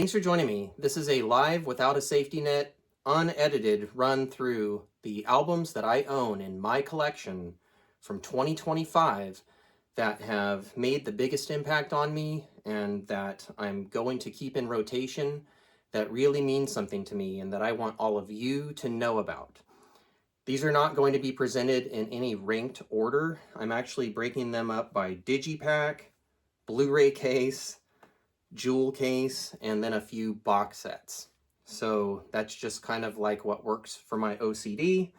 Thanks for joining me. This is a live, without a safety net, unedited run through the albums that I own in my collection from 2025 that have made the biggest impact on me and that I'm going to keep in rotation, that really means something to me and that I want all of you to know about. These are not going to be presented in any ranked order. I'm actually breaking them up by digipack, Blu-ray case, jewel case, and then a few box sets. So that's just kind of like what works for my OCD,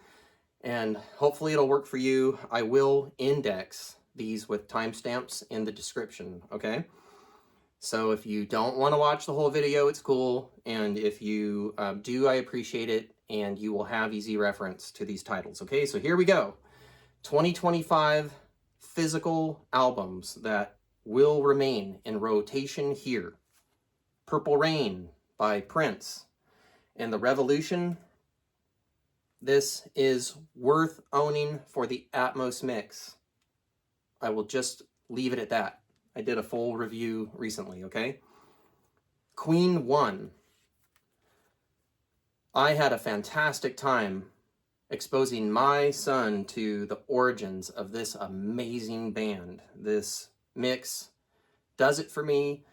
and hopefully it'll work for you. I will index these with timestamps in the description, okay? So if you don't want to watch the whole video, it's cool, and if you do, I appreciate it, and you will have easy reference to these titles, okay? So here we go. 2025 physical albums that will remain in rotation here. Purple Rain by Prince and The Revolution. This is worth owning for the Atmos mix. I will just leave it at that. I did a full review recently, okay? Queen 1. I had a fantastic time exposing my son to the origins of this amazing band. This mix does it for me.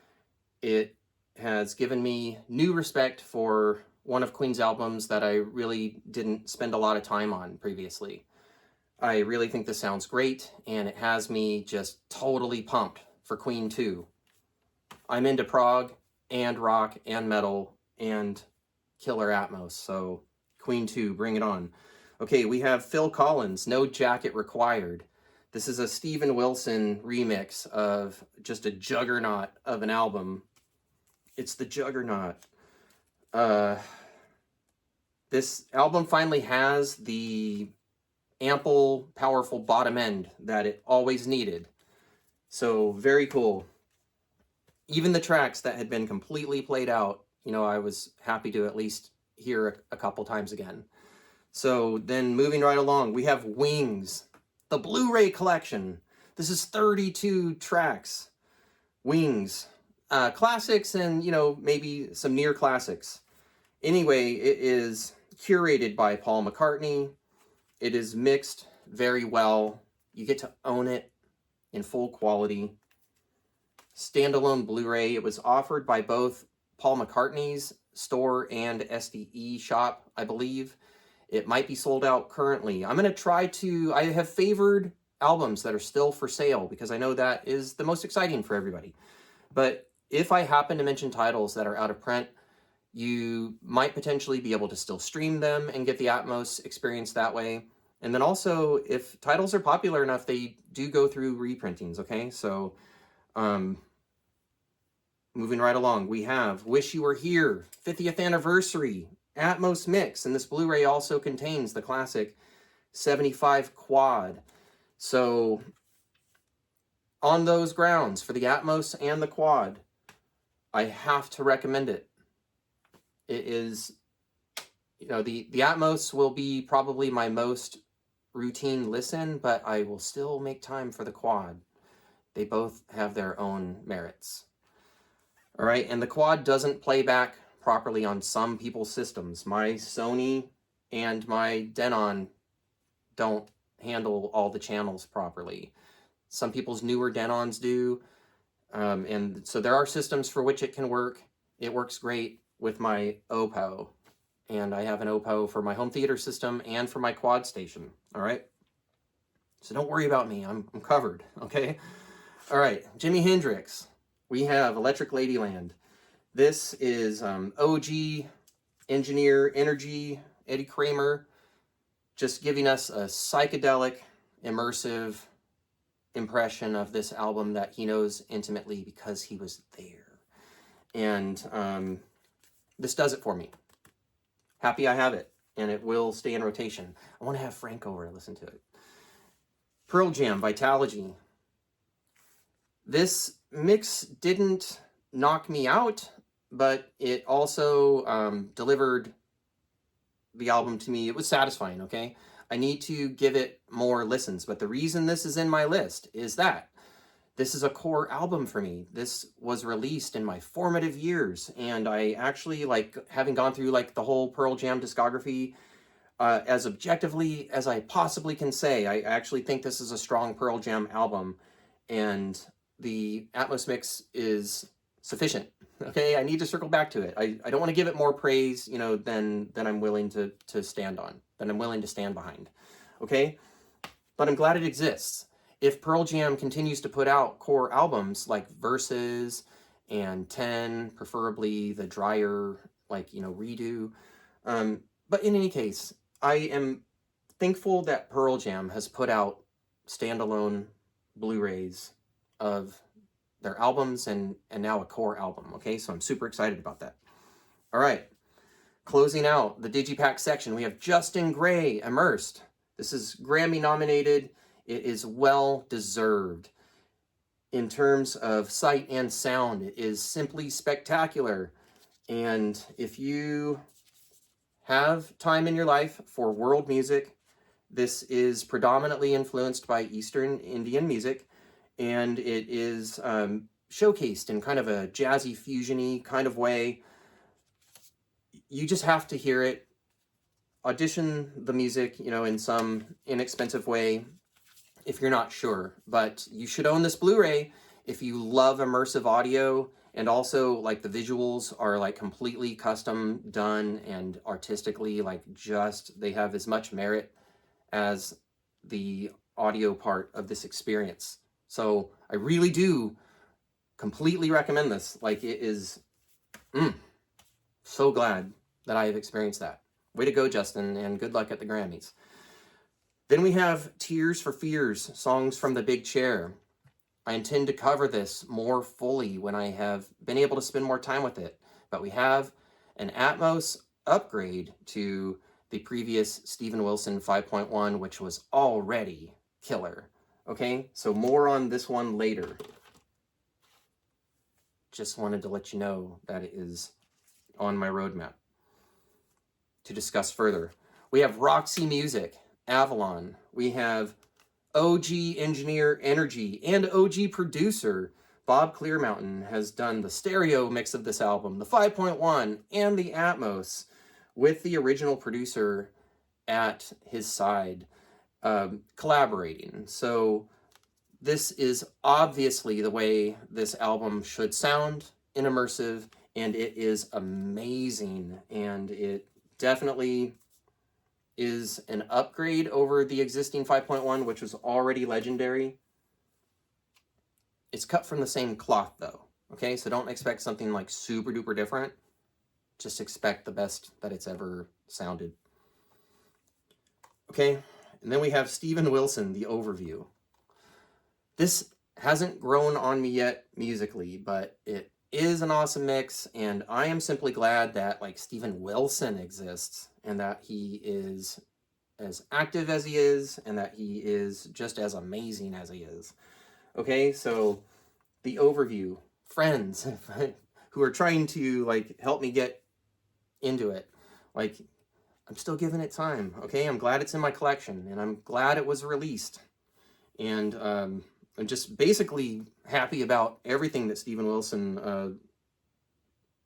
It has given me new respect for one of Queen's albums that I really didn't spend a lot of time on previously. I really think this sounds great, and it has me just totally pumped for Queen 2. I'm into prog and rock and metal and killer Atmos, so Queen 2, bring it on. Okay, we have Phil Collins, No Jacket Required. This is a Steven Wilson remix of just a juggernaut of an album. It's the juggernaut. This album finally has the ample, powerful bottom end that it always needed. So very cool. Even the tracks that had been completely played out, you know, I was happy to at least hear a couple times again. So then moving right along, we have Wings, the Blu-ray collection. This is 32 tracks. Wings. Classics and, you know, maybe some near classics. Anyway, it is curated by Paul McCartney. It is mixed very well. You get to own it in full quality. Standalone Blu-ray. It was offered by both Paul McCartney's store and SDE shop, I believe. It might be sold out currently. I'm going to try to... I have favored albums that are still for sale because I know that is the most exciting for everybody. But if I happen to mention titles that are out of print, you might potentially be able to still stream them and get the Atmos experience that way. And then also, if titles are popular enough, they do go through reprintings, okay? So, moving right along, we have Wish You Were Here, 50th Anniversary, Atmos Mix, and this Blu-ray also contains the classic 75 quad. So, on those grounds, for the Atmos and the quad, I have to recommend it. It is, you know, the Atmos will be probably my most routine listen, but I will still make time for the quad. They both have their own merits. All right, and the quad doesn't play back properly on some people's systems. My Sony and my Denon don't handle all the channels properly. Some people's newer Denons do. And so there are systems for which it can work. It works great with my Oppo. And I have an Oppo for my home theater system and for my quad station. All right? So don't worry about me. I'm covered. Okay? All right. Jimi Hendrix. We have Electric Ladyland. This is OG engineer Energy, Eddie Kramer, just giving us a psychedelic, immersive impression of this album that he knows intimately because he was there. And this does it for me. Happy I have it, and it will stay in rotation. I want to have Frank over and listen to it. Pearl Jam, Vitalogy. This mix didn't knock me out, but it also delivered the album to me. It was satisfying, okay? I need to give it more listens, but the reason this is in my list is that this is a core album for me. This was released in my formative years, and I actually, like, having gone through like the whole Pearl Jam discography as objectively as I possibly can say, I actually think this is a strong Pearl Jam album, and the Atmos mix is sufficient. Okay, I need to circle back to it. I don't want to give it more praise, you know, than I'm willing to stand on, than I'm willing to stand behind. Okay, but I'm glad it exists. If Pearl Jam continues to put out core albums like Versus and 10, preferably the drier, like, you know, redo. But in any case, I am thankful that Pearl Jam has put out standalone Blu-rays of their albums and now a core album, okay? So I'm super excited about that. All right, closing out the Digipack section, we have Justin Gray, Immersed. This is Grammy nominated. It is well deserved. In terms of sight and sound, it is simply spectacular. And if you have time in your life for world music, this is predominantly influenced by Eastern Indian music, and it is showcased in kind of a jazzy, fusion-y kind of way. You just have to hear it, audition the music, you know, in some inexpensive way if you're not sure. But you should own this Blu-ray if you love immersive audio, and also like the visuals are like completely custom done and artistically like just, they have as much merit as the audio part of this experience. So I really do completely recommend this. Like, it is, so glad that I have experienced that. Way to go, Justin, and good luck at the Grammys. Then we have Tears for Fears, songs from the big chair. I intend to cover this more fully when I have been able to spend more time with it, but we have an Atmos upgrade to the previous Steven Wilson 5.1, which was already killer. Okay, so more on this one later. Just wanted to let you know that it is on my roadmap to discuss further. We have Roxy Music, Avalon. We have OG engineer Energy and OG producer Bob Clearmountain has done the stereo mix of this album, the 5.1 and the Atmos, with the original producer at his side, collaborating. So this is obviously the way this album should sound in immersive, and it is amazing, and it definitely is an upgrade over the existing 5.1, which was already legendary. It's cut from the same cloth though, okay? So don't expect something like super duper different. Just expect the best that it's ever sounded. Okay, and then we have Steven Wilson, the overview. This hasn't grown on me yet musically, but it is an awesome mix, and I am simply glad that like Steven Wilson exists and that he is as active as he is and that he is just as amazing as he is. Okay, so the overview, friends who are trying to like help me get into it, like, I'm still giving it time. Okay, I'm glad it's in my collection, and I'm glad it was released, and I'm just basically happy about everything that Steven Wilson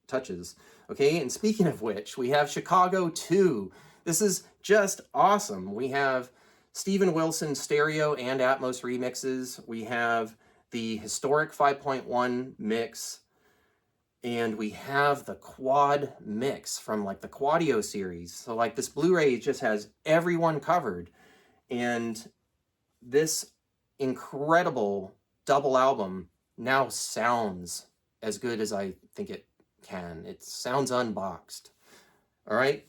touches. Okay, and speaking of which, we have Chicago 2. This is just awesome. We have Steven Wilson stereo and Atmos remixes. We have the historic 5.1 mix, and we have the quad mix from like the Quadio series. So like this Blu-ray just has everyone covered, and this incredible double album now sounds as good as I think it can. It sounds unboxed. All right,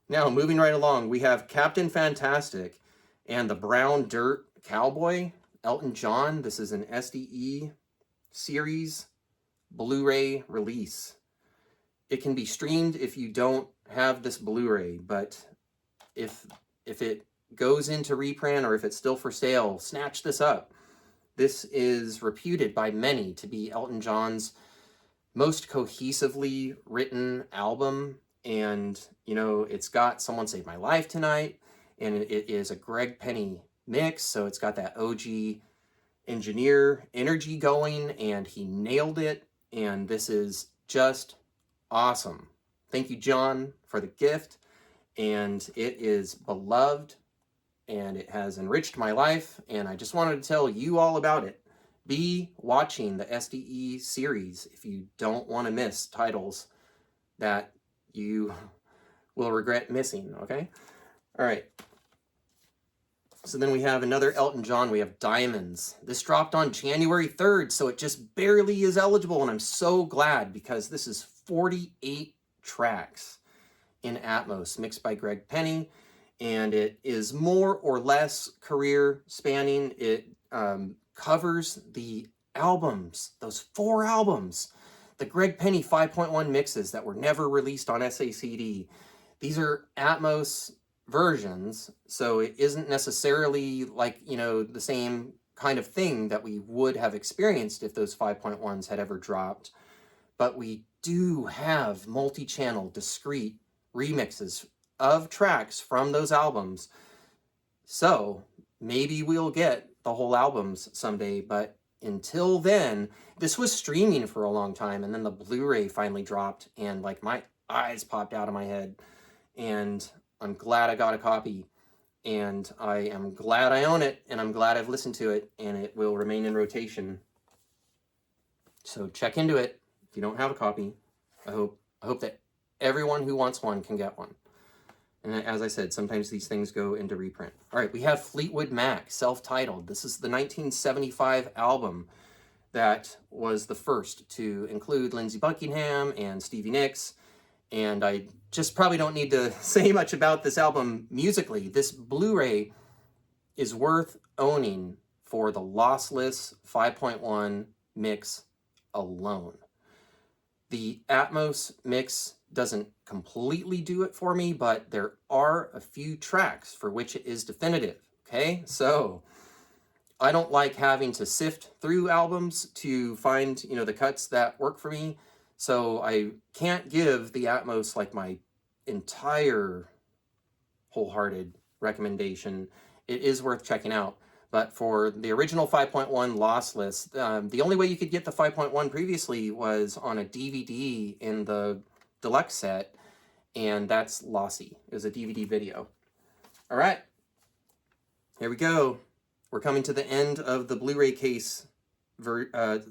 now moving right along, we have Captain Fantastic and the Brown Dirt Cowboy, Elton John. This is an SDE series Blu-ray release. It can be streamed if you don't have this Blu-ray, but if it goes into reprint or if it's still for sale, snatch this up. This is reputed by many to be Elton John's most cohesively written album, and you know, it's got Someone Saved My Life Tonight, and it is a Greg Penny mix, so it's got that OG engineer energy going, and he nailed it. And this is just awesome. Thank you, John, for the gift. And it is beloved, and it has enriched my life. And I just wanted to tell you all about it. Be watching the SDE series if you don't want to miss titles that you will regret missing, okay? All right. So then we have another Elton John. We have Diamonds. This dropped on January 3rd, so it just barely is eligible, and I'm so glad because this is 48 tracks in Atmos, mixed by Greg Penny, and it is more or less career spanning. It covers the albums, those 4 albums, the Greg Penny 5.1 mixes that were never released on SACD. These are Atmos versions, so it isn't necessarily like, you know, the same kind of thing that we would have experienced if those 5.1s had ever dropped. But we do have multi-channel, discrete remixes of tracks from those albums. So maybe we'll get the whole albums someday, but until then, this was streaming for a long time, and then the Blu-ray finally dropped, and like my eyes popped out of my head, and I'm glad I got a copy, and I am glad I own it, and I'm glad I've listened to it, and it will remain in rotation. So check into it if you don't have a copy. I hope that everyone who wants one can get one. And as I said, sometimes these things go into reprint. All right, we have Fleetwood Mac, self-titled. This is the 1975 album that was the first to include Lindsey Buckingham and Stevie Nicks. And I just probably don't need to say much about this album musically. This Blu-ray is worth owning for the lossless 5.1 mix alone. The Atmos mix doesn't completely do it for me, but there are a few tracks for which it is definitive, okay? So I don't like having to sift through albums to find, you know, the cuts that work for me. So I can't give the Atmos like my entire wholehearted recommendation. It is worth checking out. But for the original 5.1 lossless, the only way you could get the 5.1 previously was on a DVD in the deluxe set, and that's lossy. It was a DVD video. All right, here we go. We're coming to the end of the Blu-ray case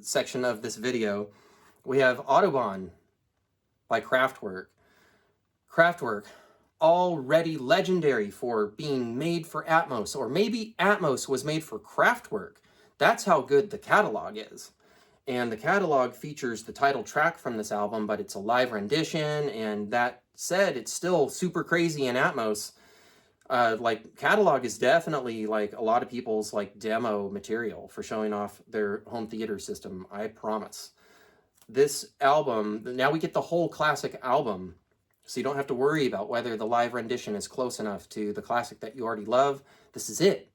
section of this video. We have Autobahn by Kraftwerk. Kraftwerk, already legendary for being made for Atmos, or maybe Atmos was made for Kraftwerk. That's how good the catalog is. And the catalog features the title track from this album, but it's a live rendition, and that said, it's still super crazy in Atmos. Like, catalog is definitely like a lot of people's like demo material for showing off their home theater system, I promise. This album, now we get the whole classic album, so you don't have to worry about whether the live rendition is close enough to the classic that you already love. This is it.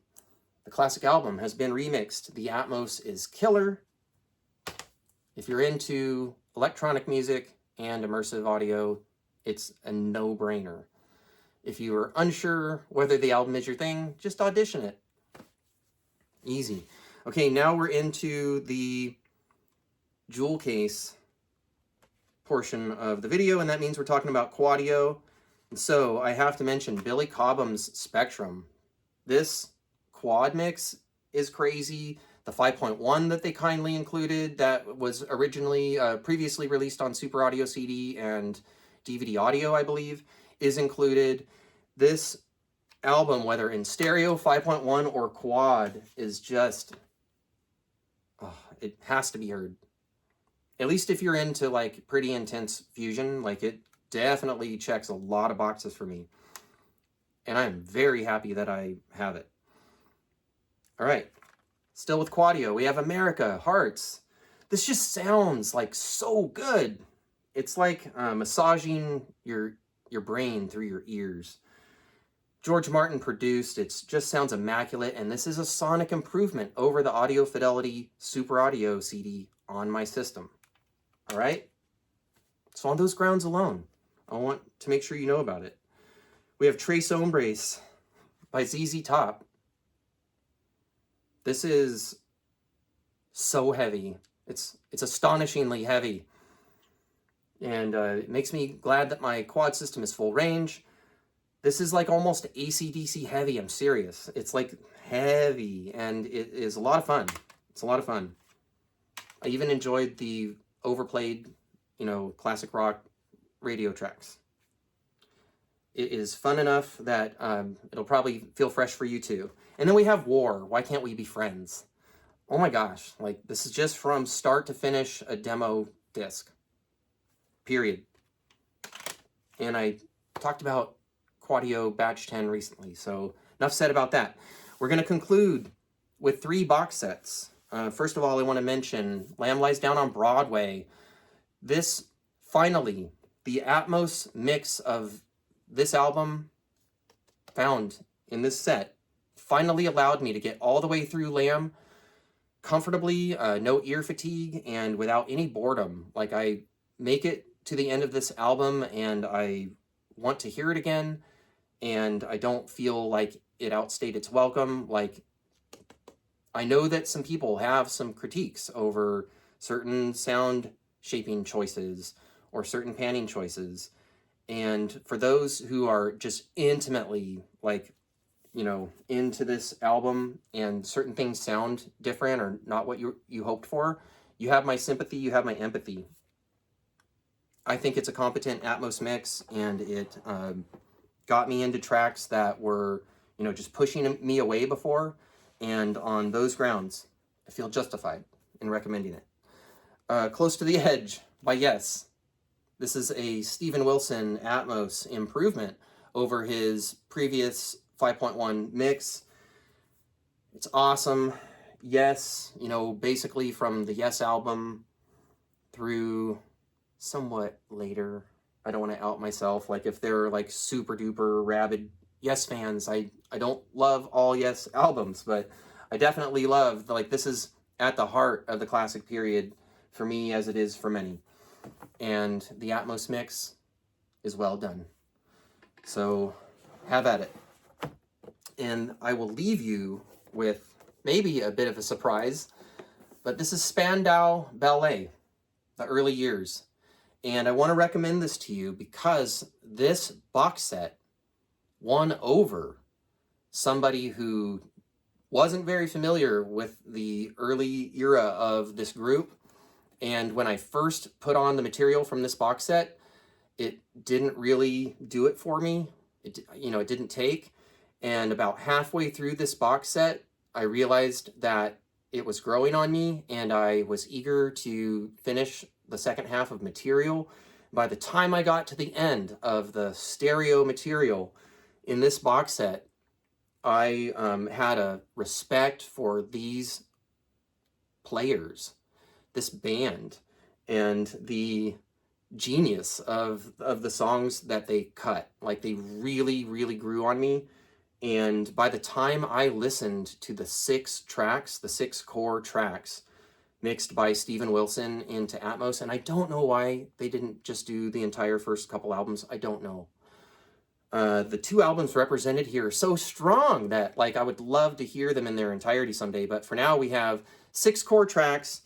The classic album has been remixed. The Atmos is killer. If you're into electronic music and immersive audio, it's a no-brainer. If you are unsure whether the album is your thing, just audition it. Easy. Okay, now we're into the jewel case portion of the video, and that means we're talking about Quadio. And so I have to mention Billy Cobham's Spectrum. This quad mix is crazy. The 5.1 that they kindly included that was originally previously released on Super Audio CD and DVD audio, I believe, is included. This album, whether in stereo, 5.1, or quad, is just, it has to be heard. At least if you're into like pretty intense fusion, like it definitely checks a lot of boxes for me. And I'm very happy that I have it. All right. Still with Quadio, we have America, Hearts. This just sounds like so good. It's like massaging your brain through your ears. George Martin produced, it just sounds immaculate, and this is a sonic improvement over the Audio Fidelity Super Audio CD on my system. All right? So on those grounds alone, I want to make sure you know about it. We have Tres Hombres by ZZ Top. This is So heavy. It's astonishingly heavy. And it makes me glad that my quad system is full range. This is like almost AC/DC heavy, I'm serious. It's like heavy, and it is a lot of fun. It's a lot of fun. I even enjoyed the overplayed, you know, classic rock radio tracks. It is fun enough that it'll probably feel fresh for you too. And then we have War. Why Can't We Be Friends? Oh my gosh, like this is just from start to finish a demo disc. Period. And I talked about Quadio Batch 10 recently, so enough said about that. We're going to conclude with 3 box sets. First of all, I want to mention Lamb Lies Down on Broadway. This, finally, the Atmos mix of this album found in this set finally allowed me to get all the way through Lamb comfortably, no ear fatigue, and without any boredom. Like, I make it to the end of this album and I want to hear it again, and I don't feel like it outstayed its welcome. Like, I know that some people have some critiques over certain sound shaping choices or certain panning choices. And for those who are just intimately, like, you know, into this album and certain things sound different or not what you hoped for, you have my sympathy, you have my empathy. I think it's a competent Atmos mix, and it got me into tracks that were, you know, just pushing me away before. And on those grounds, I feel justified in recommending it. Close to the Edge by Yes. This is a Steven Wilson Atmos improvement over his previous 5.1 mix. It's awesome. Yes, you know, basically from the Yes album through somewhat later. I don't want to out myself. Like, if they're like super duper rabid Yes fans, I don't love all Yes albums, but I definitely love, like, this is at the heart of the classic period for me, as it is for many. And the Atmos mix is well done. So have at it. And I will leave you with maybe a bit of a surprise, but this is Spandau Ballet, the early years. And I want to recommend this to you because this box set won over somebody who wasn't very familiar with the early era of this group. And when I first put on the material from this box set, it didn't really do it for me. It didn't take. And about halfway through this box set, I realized that it was growing on me, and I was eager to finish the second half of material. By the time I got to the end of the stereo material in this box set, I had a respect for these players, this band, and the genius of the songs that they cut. Like, they really, really grew on me. And by the time I listened to the 6 core tracks mixed by Steven Wilson into Atmos, and I don't know why they didn't just do the entire first couple albums. I don't know. The 2 albums represented here are so strong that, like, I would love to hear them in their entirety someday. But for now, we have 6 core tracks.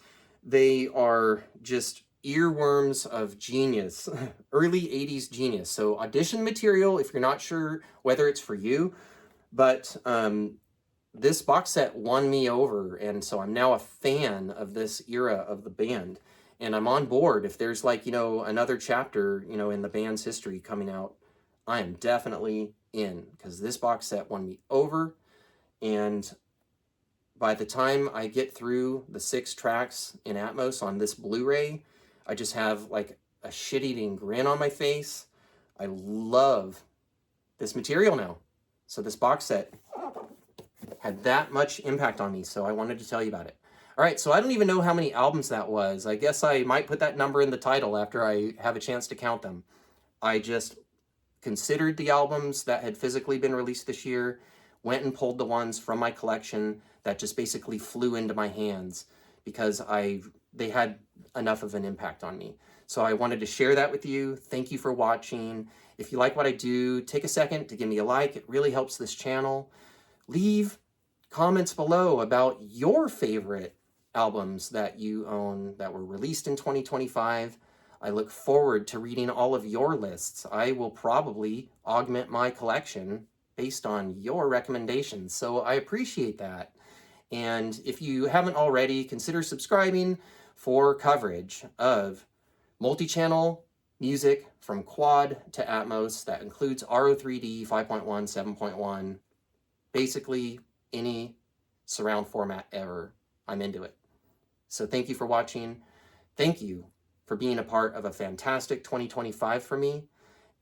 They are just earworms of genius, early 80s genius. So audition material if you're not sure whether it's for you. But this box set won me over, and so I'm now a fan of this era of the band. And I'm on board. If there's, like, you know, another chapter, you know, in the band's history coming out, I am definitely in, because this box set won me over. And by the time I get through the 6 tracks in Atmos on this Blu-ray, I just have, like, a shit-eating grin on my face. I love this material now. So this box set had that much impact on me, so I wanted to tell you about it. All right, so I don't even know how many albums that was. I guess I might put that number in the title after I have a chance to count them. I just considered the albums that had physically been released this year, went and pulled the ones from my collection that just basically flew into my hands because they had enough of an impact on me. So I wanted to share that with you. Thank you for watching. If you like what I do, take a second to give me a like. It really helps this channel. Leave comments below about your favorite albums that you own that were released in 2025. I look forward to reading all of your lists. I will probably augment my collection based on your recommendations, so I appreciate that. And if you haven't already, consider subscribing for coverage of multi-channel music from quad to Atmos that includes RO3D, 5.1, 7.1, basically any surround format ever. I'm into it. So thank you for watching. Thank you for being a part of a fantastic 2025 for me.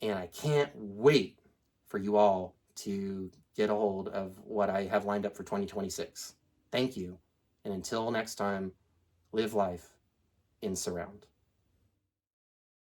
And I can't wait for you all to get a hold of what I have lined up for 2026. Thank you. And until next time, live life in surround.